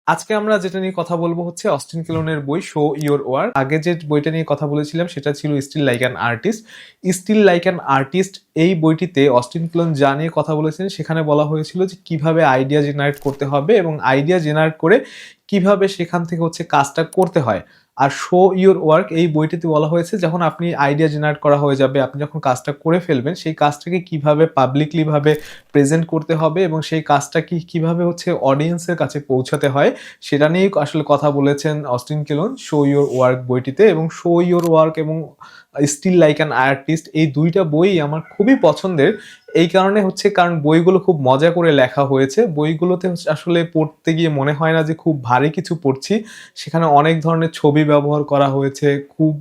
আজকে আমরা যেটা নিয়ে কথা বলবো হচ্ছে অস্টিন কিলোনের বই শো ইওর ওয়ার্ক। আগে যে বইটা নিয়ে কথা বলেছিলাম সেটা ছিল steal like an artist. Steal like an artist এই বইটিতে অস্টিন কিলোন যা নিয়ে কথা বলেছেন সেখানে বলা হয়েছিল যে কিভাবে আইডিয়া জেনারেট করতে হবে এবং আইডিয়া জেনারেট করে কিভাবে সেখান থেকে হচ্ছে কাজটা করতে হয়। আর শো ইওর ওয়ার্ক এই বইটিতে বলা হয়েছে যখন আপনি আইডিয়া জেনারেট করা হয়ে যাবে, আপনি যখন কাজটা করে ফেলবেন, সেই কাজটাকে কিভাবে পাবলিকলি ভাবে প্রেজেন্ট করতে হবে এবং সেই কাজটা কিভাবে হচ্ছে অডিয়েন্সের কাছে পৌঁছাতে হয় সেটা নিয়েই আসলে কথা বলেছেন অস্টিন কিলোন শো ইওর ওয়ার্ক বইটিতে। এবং শো ইওর ওয়ার্ক এবং স্টিল লাইক অ্যান আর্টিস্ট এই দুইটা বই আমার খুবই পছন্দের। এই কারণে হচ্ছে কারণ বইগুলো খুব মজা করে লেখা হয়েছে। বইগুলোতে আসলে পড়তে গিয়ে মনে হয় না যে খুব ভারী কিছু পড়ছি। সেখানে অনেক ধরনের ছবি ব্যবহার করা হয়েছে, খুব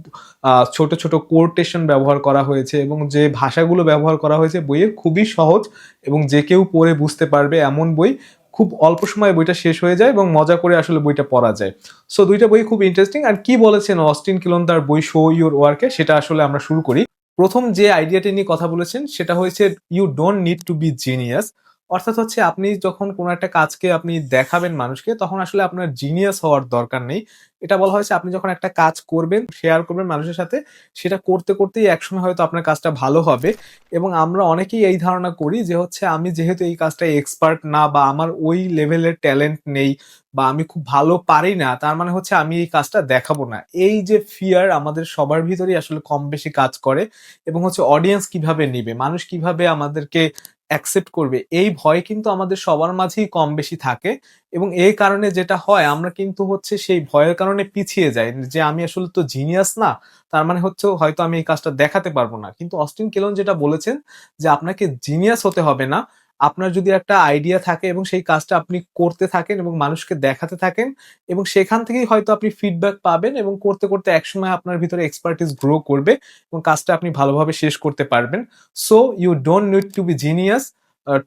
ছোট ছোট কোটেশন ব্যবহার করা হয়েছে এবং যে ভাষাগুলো ব্যবহার করা হয়েছে বইয়ের খুবই সহজ এবং যে কেউ পড়ে বুঝতে পারবে এমন বই। খুব অল্প সময়ে বইটা শেষ হয়ে যায় এবং মজা করে আসলে বইটা পড়া যায়। সো দুইটা বই খুব ইন্টারেস্টিং। আর কি বলেছেন অস্টিন কিলোন তার বই শো ইওর ওয়ার্কে সেটা আসলে আমরা শুরু করি। প্রথম যে আইডিয়াটি নিয়ে কথা বলেছেন সেটা হয়েছে you don't need to be genius. অর্থাৎ হচ্ছে আপনি যখন কোনো একটা কাজকে আপনি দেখাবেন মানুষকে তখন আসলে আপনার জিনিয়াস হওয়ার দরকার নেই। এটা বলা হয়েছে আপনি যখন একটা কাজ করবেন, শেয়ার করবেন মানুষের সাথে, সেটা করতে করতেই একসময় হয়তো আপনার কাজটা ভালো হবে। এবং আমরা অনেকেই এই ধারণা করি যে হচ্ছে আমি যেহেতু এই কাজটায় এক্সপার্ট না বা আমার ওই লেভেলের ট্যালেন্ট নেই বা আমি খুব ভালো পারি না, তার মানে হচ্ছে আমি এই কাজটা দেখাবো না। এই যে ফিয়ার আমাদের সবার ভিতরেই আসলে কম বেশি কাজ করে এবং হচ্ছে অডিয়েন্স কিভাবে নিবে, মানুষ কিভাবে আমাদেরকে অ্যাকসেপ্ট করবে, এই ভয় কিন্তু আমাদের সবার মাঝেই কম বেশি থাকে। এবং এই কারণে যেটা হয় আমরা কিন্তু হচ্ছে সেই ভয়ের কারণে পিছিয়ে যাই যে আমি আসলে তো জিনিয়াস না, তার মানে হচ্ছে হয়তো আমি এই কাজটা দেখাতে পারবো না। কিন্তু অস্টিন কেলন যেটা বলেছেন যে আপনাকে জিনিয়াস হতে হবে না। আপনার যদি একটা আইডিয়া থাকে এবং সেই কাজটা আপনি করতে থাকেন এবং মানুষকে দেখাতে থাকেন এবং সেখান থেকেই হয়তো আপনি ফিডব্যাক পাবেন এবং করতে করতে একসময় আপনার ভিতরে এক্সপার্টিস গ্রো করবে এবং কাজটা আপনি ভালোভাবে শেষ করতে পারবেন। So you don't need to be genius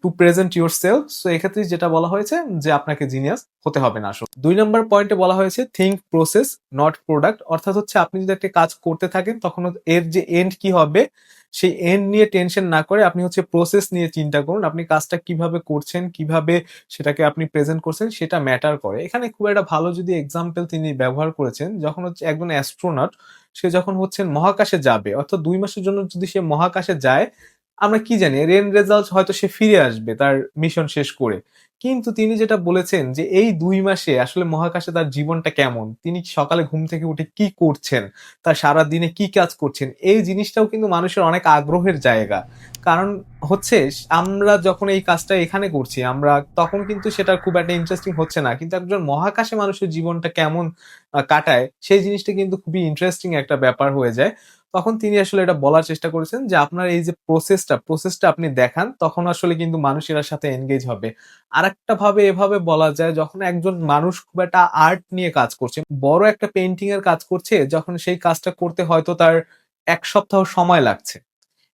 to present yourself. So এক্ষেত্রে যেটা বলা হয়েছে যে আপনাকে জিনিয়াস হতে হবে না। আসলে 2 নম্বর পয়েন্টে বলা হয়েছে থিঙ্ক প্রসেস নট প্রোডাক্ট। অর্থাৎ হচ্ছে আপনি যদি একটা কাজ করতে থাকেন তখন এর যে এন্ড কি হবে সেই এন্ড নিয়ে টেনশন না করে আপনি হচ্ছে প্রসেস নিয়ে চিন্তা করুন। আপনি কাজটা কিভাবে করছেন, কিভাবে সেটাকে আপনি প্রেজেন্ট করছেন সেটা ম্যাটার করে। এখানে খুব একটা ভালো যদি এক্সাম্পল তিনি ব্যবহার করেছেন, যখন হচ্ছে একজন অ্যাস্ট্রোনট সে যখন হচ্ছেন মহাকাশে যাবে, অর্থাৎ 2 মাসের জন্য যদি সে মহাকাশে যায়, আমরা কি জানি এর এন্ড রেজাল্ট হয়তো সে ফিরে আসবে তার মিশন শেষ করে। কিন্তু তিনি যেটা বলেছেন যে এই 2 মাসে আসলে মহাকাশে তার জীবনটা কেমন, তিনি সকালে ঘুম থেকে উঠে কি করছেন, তার সারা দিনে কি কাজ করছেন, এই জিনিসটাও কিন্তু মানুষের অনেক আগ্রহের জায়গা। কারণ হচ্ছে আমরা যখন এই কাজটা এখানে করছি আমরা তখন কিন্তু সেটা খুব একটা ইন্টারেস্টিং হচ্ছে না, কিন্তু একজন মহাকাশে মানুষের জীবনটা কেমন কাটায় সেই জিনিসটা কিন্তু খুবই ইন্টারেস্টিং একটা ব্যাপার হয়ে যায়। তখন তিনি আসলে এটা বলার চেষ্টা করেছেন যে আপনার এই যে প্রসেসটা আপনি দেখান তখন আসলে কিন্তু মানুষ এটার সাথে এনগেজ হবে। আরেকটা ভাবে এভাবে বলা যায়, যখন একজন মানুষ খুব একটা আর্ট নিয়ে কাজ করছে, বড় একটা পেইন্টিং এর কাজ করছে, যখন সেই কাজটা করতে হয়তো তার 1 সপ্তাহ সময় লাগছে।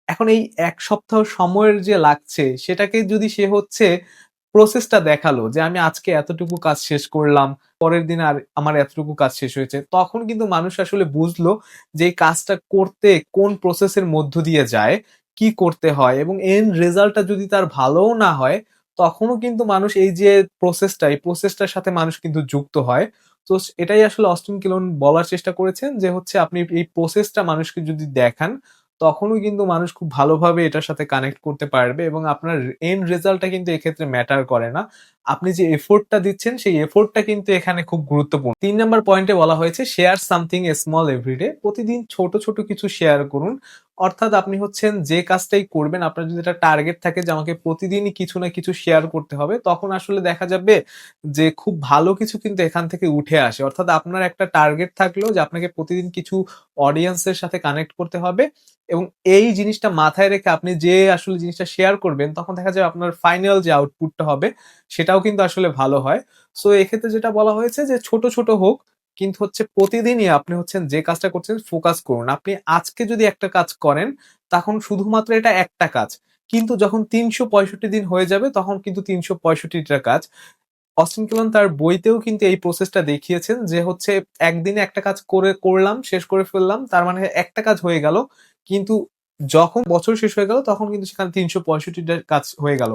এখন এই 1 সপ্তাহ সময়ের যে লাগছে সেটাকে যদি সে হচ্ছে প্রসেসটা দেখালো যে আমি আজকে এতটুকু কাজ শেষ করলাম, পরের দিন আর আমার এতটুকু কাজ শেষ হয়েছে, তখন কিন্তু মানুষ আসলে বুঝলো যে এই কাজটা করতে কোন প্রসেসের মধ্য দিয়ে যায়, কি করতে হয় এবং এন্ড রেজাল্টটা যদি তার ভালোও না হয় তখনও কিন্তু মানুষ এই যে এই প্রসেসটার সাথে মানুষ কিন্তু যুক্ত হয়। তো এটাই আসলে অস্টিন কিলন বলার চেষ্টা করেছেন যে হচ্ছে আপনি এই প্রসেসটা মানুষকে যদি দেখান তখনও কিন্তু মানুষ খুব ভালোভাবে এটার সাথে কানেক্ট করতে পারবে এবং আপনার এন্ড রেজাল্টটা কিন্তু এক্ষেত্রে ম্যাটার করে না। আপনি যে এফোর্টটা দিচ্ছেন সেই এফোর্টটা কিন্তু এখানে খুব গুরুত্বপূর্ণ। 3 নম্বর পয়েন্টে বলা হয়েছে শেয়ার সামথিং স্মল এভরিডে। প্রতিদিন ছোট ছোট কিছু শেয়ার করুন। অর্থাৎ আপনি হচ্ছেন যে কাজটাই করবেন আপনার যদি একটা টার্গেট থাকে যে আমাকে প্রতিদিনই কিছু না কিছু শেয়ার করতে হবে, তখন আসলে দেখা যাবে যে খুব ভালো কিছু কিন্তু এখান থেকে উঠে আসে। অর্থাৎ আপনার একটা টার্গেট থাকলেও যে আপনাকে প্রতিদিন কিছু অডিয়েন্সের সাথে কানেক্ট করতে হবে এবং এই জিনিসটা মাথায় রেখে আপনি যে আসলে জিনিসটা শেয়ার করবেন তখন দেখা যাবে আপনার ফাইনাল যে আউটপুটটা হবে সেটাও কিন্তু আসলে ভালো হয়। সো এক্ষেত্রে যেটা বলা হয়েছে যে ছোট ছোট হোক কিন্তু হচ্ছে প্রতিদিনই আপনি হচ্ছেন যে কাজটা করছেন ফোকাস করুন। আপনি আজকে যদি একটা কাজ করেন তখন শুধুমাত্র এটা একটা কাজ, কিন্তু যখন ৩৬৫ দিন হয়ে যাবে তখন কিন্তু ৩৬৫টা কাজ। অস্টিন ক্লোন তার বইতেও কিন্তু এই প্রসেসটা দেখিয়েছেন যে হচ্ছে একদিনে একটা কাজ করলাম, শেষ করে ফেললাম, তার মানে একটা কাজ হয়ে গেল। কিন্তু যখন বছর শেষ হয়ে গেল তখন কিন্তু সেখানে ৩৬৫টা কাজ হয়ে গেল।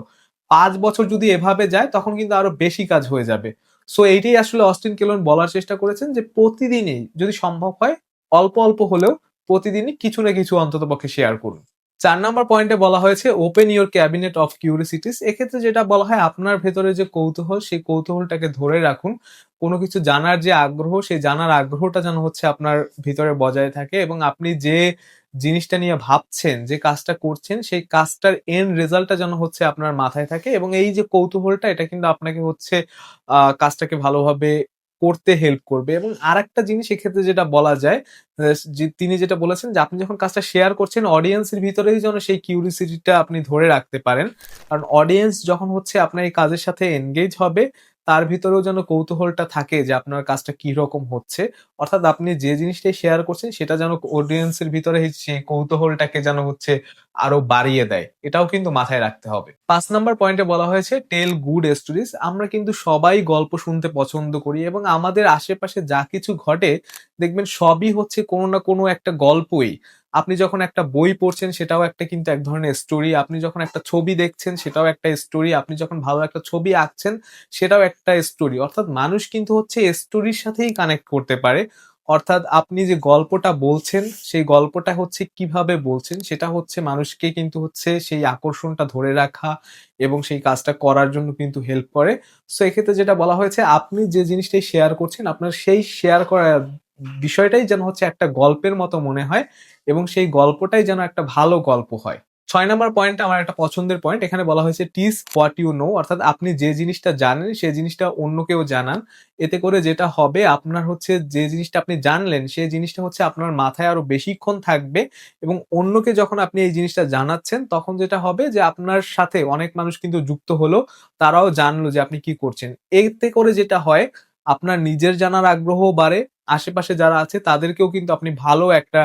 ৫ বছর যদি এভাবে যায় তখন কিন্তু আরো বেশি কাজ হয়ে যাবে। সো এইটাই আসলে অস্টিন কেলন বলার চেষ্টা করেছেন, যে প্রতিদিনই যদি সম্ভব হয় অল্প অল্প হলেও প্রতিদিনই কিছু না কিছু অন্তত পক্ষে শেয়ার করুন। 4 নাম্বার পয়েন্টে বলা হয়েছে ওপেন ইউর ক্যাবিনেট অফ কিউরিসিটিস। এক্ষেত্রে যেটা বলা হয়, আপনার ভেতরে যে কৌতূহল, সেই কৌতূহলটাকে ধরে রাখুন। কোনো কিছু জানার যে আগ্রহ, সেই জানার আগ্রহটা যেন হচ্ছে আপনার ভিতরে বজায় থাকে, এবং আপনি যে জিনিসটা নিয়ে ভাবছেন, যে কাজটা করছেন, সেই কাজটার এন্ড রেজাল্টটা যেন হচ্ছে আপনার মাথায় থাকে। এবং এই যে কৌতূহলটা, এটা কিন্তু আপনাকে হচ্ছে কাজটাকে ভালোভাবে করতে হেল্প করবে। এবং আরেকটা জিনিস এক্ষেত্রে যেটা বলা যায়, তিনি যেটা বলেছেন যে আপনি যখন কাজটা শেয়ার করছেন, অডিয়েন্সের ভিতরেই যেন সেই কিউরিসিটিটা আপনি ধরে রাখতে পারেন। কারণ অডিয়েন্স যখন হচ্ছে আপনার এই কাজের সাথে এনগেজ হবে, তার ভিতরেও যেন কৌতূহলটা থাকে যে আপনার কাজটা কি রকম হচ্ছে। অর্থাৎ আপনি যে জিনিসটাই শেয়ার করছেন, সেটা যেন অডিয়েন্সের ভিতরে সেই কৌতূহলটাকে যেন হচ্ছে আরো বাড়িয়ে দেয়। এটাও কিন্তু মাথায় রাখতে হবে। 5 নাম্বার পয়েন্টে বলা হয়েছে টেল গুড স্টোরিজ। আমরা কিন্তু সবাই গল্প শুনতে পছন্দ করি, এবং আমাদের আশেপাশে যা কিছু ঘটে দেখবেন সবই হচ্ছে কোনো না কোনো একটা গল্পই। আপনি যখন একটা বই পড়ছেন, সেটাও একটা কিন্তু এক ধরনের স্টোরি। আপনি যখন একটা ছবি দেখছেন, সেটাও একটা স্টোরি। আপনি যখন ভালো একটা ছবি আঁকছেন, সেটাও একটা স্টোরি। অর্থাৎ মানুষ কিন্তু হচ্ছে স্টোরির সাথেই কানেক্ট করতে পারে। অর্থাৎ আপনি যে গল্পটা বলছেন, সেই গল্পটা হচ্ছে কিভাবে বলছেন, সেটা হচ্ছে মানুষকে কিন্তু হচ্ছে সেই আকর্ষণটা ধরে রাখা এবং সেই কাজটা করার জন্য কিন্তু হেল্প করে। সো এক্ষেত্রে যেটা বলা হয়েছে, আপনি যে জিনিসটাই শেয়ার করছেন, আপনার সেই শেয়ার করার বিষয়টাই যেন হচ্ছে একটা গল্পের মতো মনে হয়, এবং সেই গল্পটাই যেন একটা ভালো গল্প হয়। 6 নাম্বার পয়েন্টটা আমার একটা পছন্দের পয়েন্ট। এখানে বলা হয়েছে টিচ হোয়াট ইউ নো। অর্থাৎ আপনি যে জিনিসটা জানেন, সেই জিনিসটা অন্যকেও জানান। এতে করে যেটা হবে, আপনার হচ্ছে যে জিনিসটা আপনি জানলেন, সেই জিনিসটা হচ্ছে আপনার মাথায় আরো বেশিক্ষণ থাকবে, এবং অন্যকে যখন আপনি এই জিনিসটা জানাচ্ছেন, তখন যেটা হবে যে আপনার সাথে অনেক মানুষ কিন্তু যুক্ত হলো, তারাও জানলো যে আপনি কি করছেন। এতে করে যেটা হয়, আপনার নিজের জানার আগ্রহ বাড়ে, আশেপাশে যারা আছে তাদেরকেও কিন্তু আপনি ভালো একটা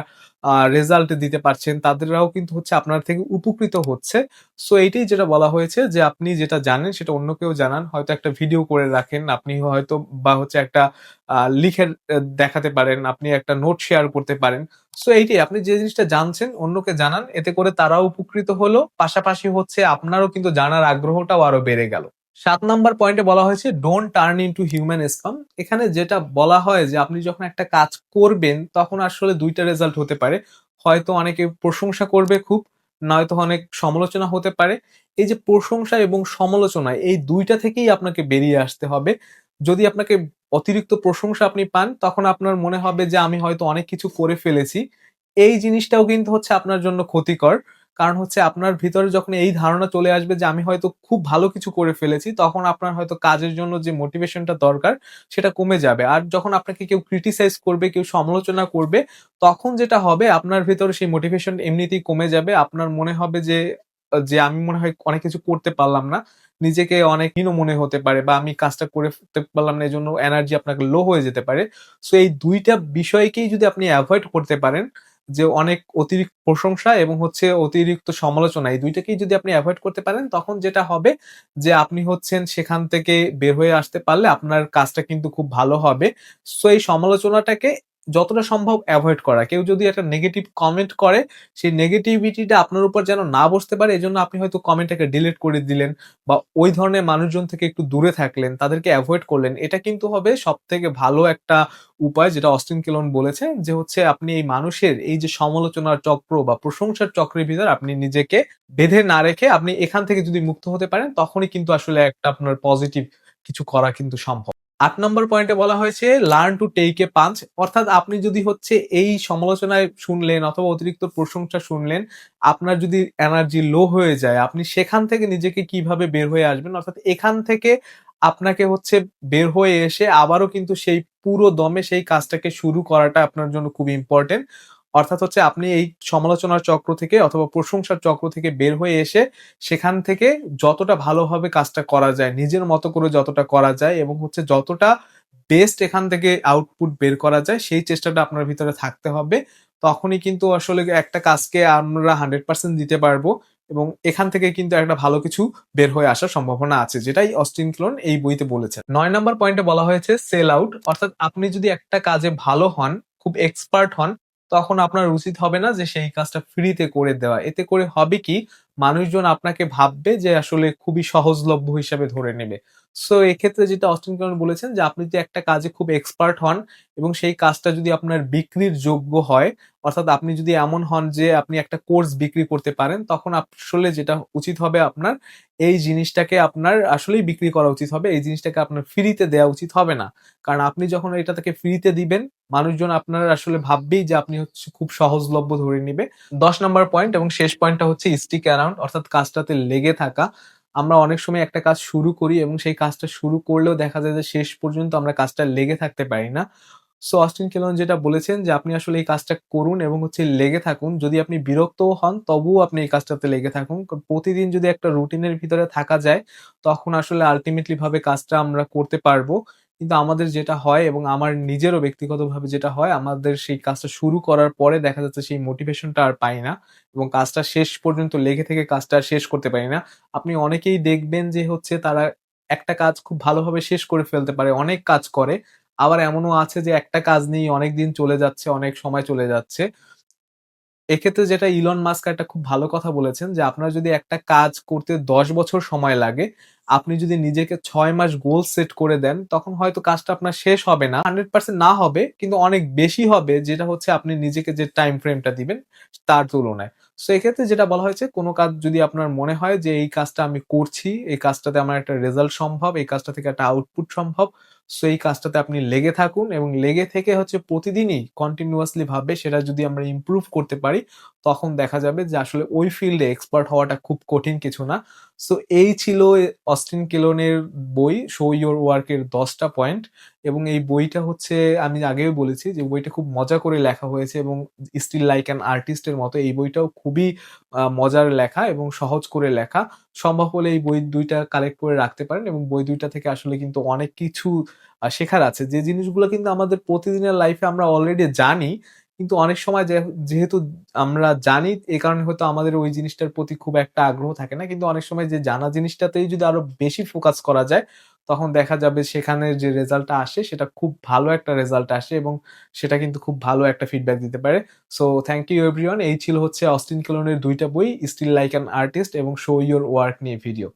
রেজাল্ট দিতে পারছেন। তাদেররাও কিন্তু হচ্ছে আপনার থেকে উপকৃত হচ্ছে। সো এইটাই যেটা বলা হয়েছে, যে আপনি যেটা জানেন সেটা অন্যকেও জানান। হয়তো একটা ভিডিও করে রাখেন। আপনি হয়তো বা হচ্ছে একটা লিখে দেখাতে পারেন। আপনি একটা নোট শেয়ার করতে পারেন। সো এইটাই, আপনি যে জিনিসটা জানছেন অন্যকে জানান। এতে করে তারাও উপকৃত হলো। পাশাপাশি হচ্ছে আপনারও কিন্তু জানার আগ্রহটাও আরো বেড়ে গেল। 7 নাম্বার পয়েন্টে বলা হয়েছে don't turn into human spam. এখানে যেটা বলা হয়, যে আপনি যখন একটা কাজ করবেন, তখন আসলে ২ টা রেজাল্ট হতে পারে। হয়তো অনেকে প্রশংসা করবে খুব, নয়তো অনেক সমালোচনা হতে পারে। এই যে প্রশংসা এবং সমালোচনা, এই ২ টা থেকেই আপনাকে বেরিয়ে আসতে হবে। যদি আপনাকে অতিরিক্ত প্রশংসা আপনি পান, তখন আপনার মনে হবে যে আমি হয়তো অনেক কিছু করে ফেলেছি। এই জিনিসটাও কিন্তু হচ্ছে আপনার জন্য ক্ষতিকর। কারণ হচ্ছে আপনার ভিতরে যখন এই ধারণা চলে আসবে যে আমি হয়তো খুব ভালো কিছু করে ফেলেছি, তখন আপনার হয়তো কাজের জন্য যে মোটিভেশনটা দরকার, সেটা কমে যাবে। আর যখন আপনাকে কেউ ক্রিটিসাইজ করবে, কেউ সমালোচনা করবে, তখন যেটা হবে, আপনার ভেতরে সেই মোটিভেশন এমনিতেই কমে যাবে। আপনার মনে হবে যে আমি মনে হয় অনেক কিছু করতে পারলাম না। নিজেকে অনেক হীন মনে হতে পারে, বা আমি কাজটা করে ফেলতে পারলাম না, এজন্য এনার্জি আপনার লো হয়ে যেতে পারে। সো এই ২ টা বিষয়কেই যদি আপনি এভয়েড করতে পারেন, যে অনেক অতিরিক্ত প্রশংসা এবং হচ্ছে অতিরিক্ত সমালোচনা, এই ২ টাকেই যদি আপনি এভয়েড করতে পারেন, তখন যেটা হবে, যে আপনি হচ্ছেন সেখান থেকে বের হয়ে আসতে পারলে আপনার কাজটা কিন্তু খুব ভালো হবে। সো এই সমালোচনাটাকে যতটা সম্ভব এভয়েড করা। কেউ যদি একটা নেগেটিভ কমেন্ট করে, সেই নেগেটিভিটিটা আপনার উপর যেন না বসতে পারে, এজন্য আপনি হয়তো কমেন্টটাকে ডিলিট করে দিলেন, বা ওই ধরনের মানুষজন থেকে একটু দূরে থাকলেন, তাদেরকে এভয়েড করলেন। এটা কিন্তু হবে সবথেকে ভালো একটা উপায়, যেটা অস্টিন কেলন বলেছে, যে হচ্ছে আপনি এই মানুষের এই যে সমালোচনার চক্র বা প্রশংসার চক্রের ভিতর আপনি নিজেকে বেঁধে না রেখে, আপনি এখান থেকে যদি মুক্ত হতে পারেন, তখনই কিন্তু আসলে একটা আপনার পজিটিভ কিছু করা কিন্তু সম্ভব। ৮ নম্বর পয়েন্টে বলা হয়েছে learn to take a punch. অর্থাৎ আপনি যদি হচ্ছে এই সমালোচনায় শুনলেন অথবা অতিরিক্ত প্রশংসা শুনলেন, আপনার যদি এনার্জি লো হয়ে যায়, আপনি সেখান থেকে নিজেকে কিভাবে বের হয়ে আসবেন? অর্থাৎ এখান থেকে আপনাকে হচ্ছে বের হয়ে এসে আবারও কিন্তু সেই পুরো দমে সেই কাজটাকে শুরু করাটা আপনার জন্য খুব ইম্পোর্টেন্ট। অর্থাৎ হচ্ছে আপনি এই সমালোচনার চক্র থেকে অথবা প্রশংসার চক্র থেকে বের হয়ে এসে, সেখান থেকে যতটা ভালোভাবে কাজটা করা যায়, নিজের মতো করে যতটা করা যায়, এবং হচ্ছে যতটা বেস্ট এখান থেকে আউটপুট বের করা যায়, সেই চেষ্টাটা আপনার ভিতরে থাকতে হবে। তখনই কিন্তু আসলে একটা কাজকে আমরা 100% দিতে পারবো, এবং এখান থেকে কিন্তু একটা ভালো কিছু বের হয়ে আসার সম্ভাবনা আছে, যেটাই অস্টিন ক্লোন এই বইতে বলেছেন। ৯ নম্বর পয়েন্টে বলা হয়েছে সেল আউট। অর্থাৎ আপনি যদি একটা কাজে ভালো হন, খুব এক্সপার্ট হন, তখন আপনার উচিত হবে না যে সেই কাজটা ফ্রিতে করে দেওয়া। এতে করে হবে কি, মানুষজন আপনাকে ভাববে যে আসলে খুবই সহজলভ্য হিসাবে ধরে নেবে। সো এক্ষেত্রে যেটা অস্টিন ক্লোন বলেছেন যে আপনি যদি একটা কাজে খুব এক্সপার্ট হন এবং সেই কাজটা যদি আপনার বিক্রির যোগ্য হয়, অর্থাৎ আপনি যদি এমন হন যে আপনি একটা কোর্স বিক্রি করতে পারেন, তখন আসলে যেটা উচিত হবে আপনার, এই জিনিসটাকে আপনার আসলেই বিক্রি করা উচিত হবে। এই জিনিসটাকে আপনার ফ্রিতে দেয়া উচিত হবে না। কারণ আপনি যখন এটা তাকে ফ্রিতে দিবেন, মানুষজন আপনার আসলে ভাববেই যে আপনি হচ্ছে খুব সহজলভ্য ধরে নিবে। ১০ নাম্বার পয়েন্ট এবং শেষ পয়েন্টটা হচ্ছে স্টিক অ্যারাউন্ড, অর্থাৎ কাজটাতে লেগে থাকা। আমরা অনেক সময় একটা কাজ শুরু করি এবং সেই কাজটা শুরু করলেও দেখা যায় যে শেষ পর্যন্ত আমরা কাজটা লেগে থাকতে পারি না। সো অস্টিন কেলন যেটা বলেছেন যে আপনি আসলে এই কাজটা করুন এবং হচ্ছে লেগে থাকুন। যদি আপনি বিরক্তও হন তবুও আপনি এই কাজটাতে লেগে থাকুন। প্রতিদিন যদি একটা রুটিনের ভিতরে থাকা যায় তখন আসলে আল্টিমেটলি ভাবে কাজটা আমরা করতে পারবো। কিন্তু আমাদের যেটা হয় এবং আমার নিজেরও ব্যক্তিগতভাবে যেটা হয়, আমাদের সেই কাজটা শুরু করার পরে দেখা যাচ্ছে সেই মোটিভেশনটা আর পাই না এবং কাজটা শেষ পর্যন্ত লেগে থেকে কাজটা আর শেষ করতে পারি না। আপনি অনেকেই দেখবেন যে হচ্ছে তারা একটা কাজ খুব ভালোভাবে শেষ করে ফেলতে পারে, অনেক কাজ করে। আবার এমনও আছে যে একটা কাজ নিয়েই অনেকদিন চলে যাচ্ছে, অনেক সময় চলে যাচ্ছে। এক্ষেত্রে যেটা ইলন মাস্ক একটা খুব ভালো কথা বলেছেন যে, আপনার যদি একটা কাজ করতে ১০ বছর সময় লাগে, আপনি যদি নিজেকে ৬ মাস গোল সেট করে দেন, তখন হয়তো কাজটা আপনার শেষ হবে না। 100% না হবে, কিন্তু অনেক বেশি হবে যেটা হচ্ছে আপনি নিজেকে যে টাইম ফ্রেমটা দিবেন, তার তুলনায়। সো এক্ষেত্রে যেটা বলা হয়েছে, কোন কাজ যদি আপনার মনে হয় যে এই কাজটা আমি করছি, এই কাজটাতে আমার একটা রেজাল্ট সম্ভব, এই কাজটা থেকে একটা আউটপুট সম্ভব। সো এই কাজটাতে আপনি লেগে থাকুন এবং লেগে থেকে হচ্ছে প্রতিদিনই কন্টিনিউয়াসলি ভাবে সেটা যদি আমরা ইমপ্রুভ করতে পারি, তখন দেখা যাবে যে আসলে ওই ফিল্ডে এক্সপার্ট হওয়াটা খুব কঠিন কিছু না। সো এই ছিল অস্টিন কেলনের বই 'শো ইউর ওয়ার্ক' এর ১০ টা পয়েন্ট এবং এই বইটা হচ্ছে আমি আগেও বলেছি যে বইটা খুব মজা করে লেখা হয়েছে এবং 'স্টিল লাইক অ্যান আর্টিস্ট' এর মতো এই বইটাও খুবই মজার লেখা এবং সহজ করে লেখা। সম্ভব হলে এই বই ২ টা কালেক্ট করে রাখতে পারেন এবং বই ২ টা থেকে আসলে কিন্তু অনেক কিছু শেখার আছে। যে জিনিসগুলো কিন্তু আমাদের প্রতিদিনের লাইফে আমরা অলরেডি জানি। কিন্তু অনেক সময় যেহেতু আমরা জানি, এ কারণে হয়তো আমাদের ওই জিনিসটার প্রতি খুব একটা আগ্রহ থাকে না। কিন্তু অনেক সময় যে জানা জিনিসটাতেই যদি আরো বেশি ফোকাস করা যায়, তখন দেখা যাবে সেখানের যে রেজাল্টটা আসে সেটা খুব ভালো একটা রেজাল্ট আসে এবং সেটা কিন্তু খুব ভালো একটা ফিডব্যাক দিতে পারে। So thank you everyone. এই ছিল হচ্ছে অস্টিন কেলনের ২ টা বই 'স্টিল লাইক অ্যান আর্টিস্ট' এবং 'শো ইউর ওয়ার্ক' নিয়ে ভিডিও।